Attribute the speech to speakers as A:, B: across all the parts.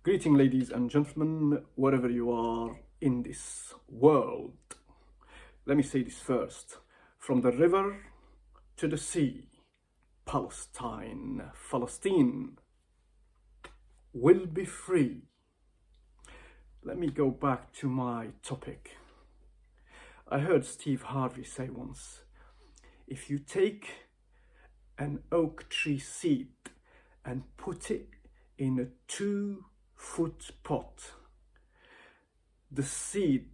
A: Greeting, ladies and gentlemen, wherever you are in this world. Let me say this first. From the river to the sea, Palestine will be free. Let me go back to my topic. I heard Steve Harvey say once, if you take an oak tree seed and put it in a 2-foot pot, the seed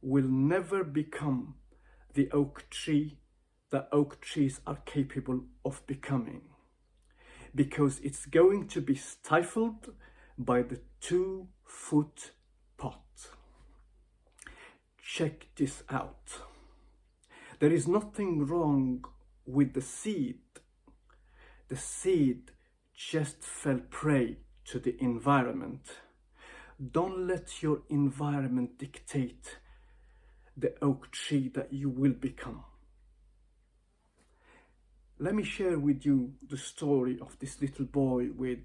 A: will never become the oak tree that oak trees are capable of becoming, because it's going to be stifled by the 2-foot pot. Check this out. There is nothing wrong with the seed. The seed just fell prey to the environment. Don't let your environment dictate the oak tree that you will become. Let me share with you the story of this little boy with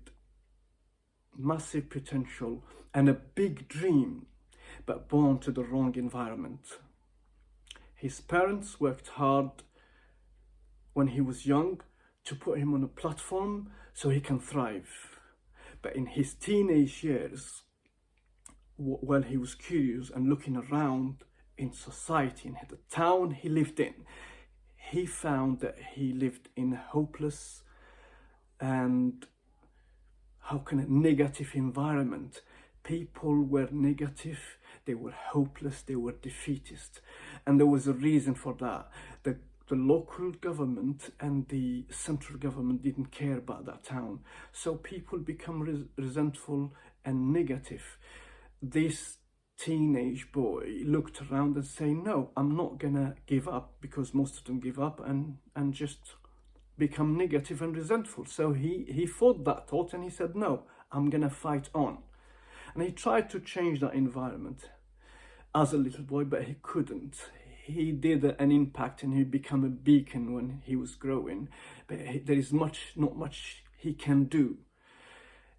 A: massive potential and a big dream, but born to the wrong environment. His parents worked hard when he was young to put him on a platform so he can thrive. But in his teenage years, while he was curious and looking around in society, in the town he lived in, he found that he lived in a hopeless and negative environment. People were negative, they were hopeless, they were defeatist. And there was a reason for that. The local government and the central government didn't care about that town. So people become resentful and negative. This teenage boy looked around and said, no, I'm not gonna give up, because most of them give up and just become negative and resentful. So he fought that thought and he said, no, I'm gonna fight on. And he tried to change that environment as a little boy, but he couldn't. He did an impact and he became a beacon when he was growing, but there is not much he can do.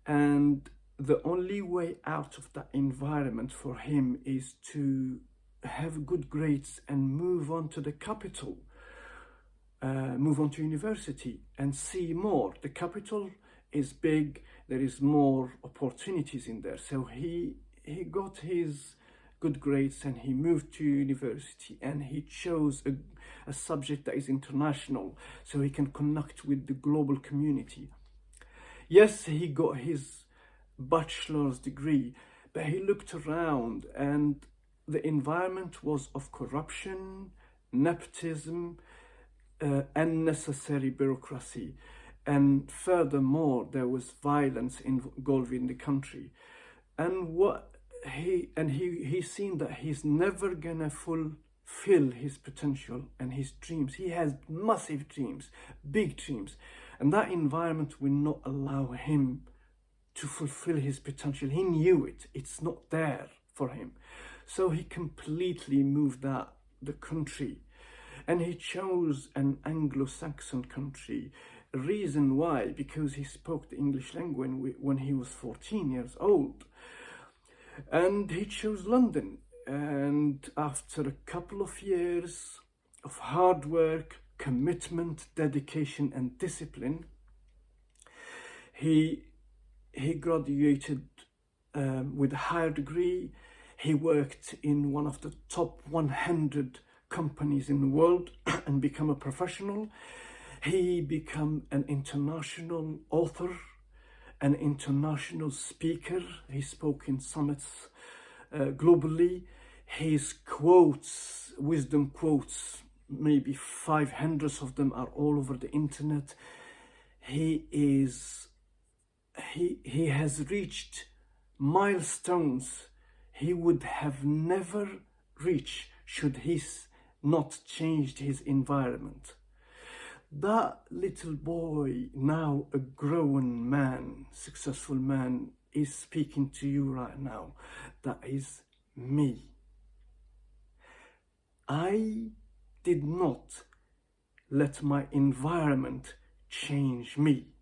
A: And the only way out of that environment for him is to have good grades and move on to the capital, move on to university and see more. The capital is big, there is more opportunities in there. So he got his good grades and he moved to university, and he chose a subject that is international so he can connect with the global community. Yes, he got his bachelor's degree, but he looked around and the environment was of corruption, nepotism, unnecessary bureaucracy, and furthermore there was violence involved in the country. And he's seen that he's never gonna fulfill his potential and his dreams. He has massive dreams, big dreams, and that environment will not allow him to fulfill his potential. He knew it. It's not there for him. So he completely moved the country, and he chose an Anglo-Saxon country. Reason why? Because he spoke the English language when he was 14 years old. And he chose London. And after a couple of years of hard work, commitment, dedication, and discipline, he graduated with a higher degree. He worked in one of the top 100 companies in the world and became a professional. He became an international author, an international speaker. He spoke in summits globally. His quotes, wisdom quotes, maybe 500 of them are all over the internet. He has reached milestones he would have never reached should he not changed his environment. That little boy, now a grown man, successful man, is speaking to you right now. That is me. I did not let my environment change me.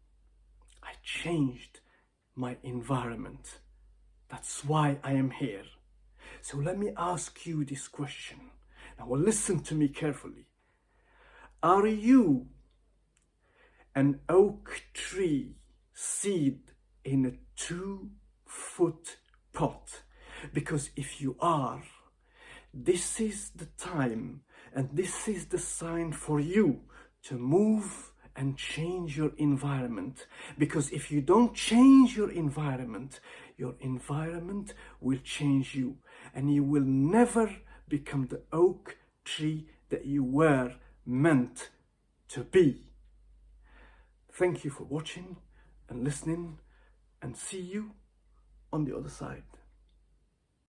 A: I changed my environment. That's why I am here. So let me ask you this question. Now listen to me carefully. Are you an oak tree seed in a 2-foot pot? Because if you are, this is the time and this is the sign for you to move and change your environment. Because if you don't change your environment will change you, and you will never become the oak tree that you were meant to be. Thank you for watching and listening, and see you on the other side.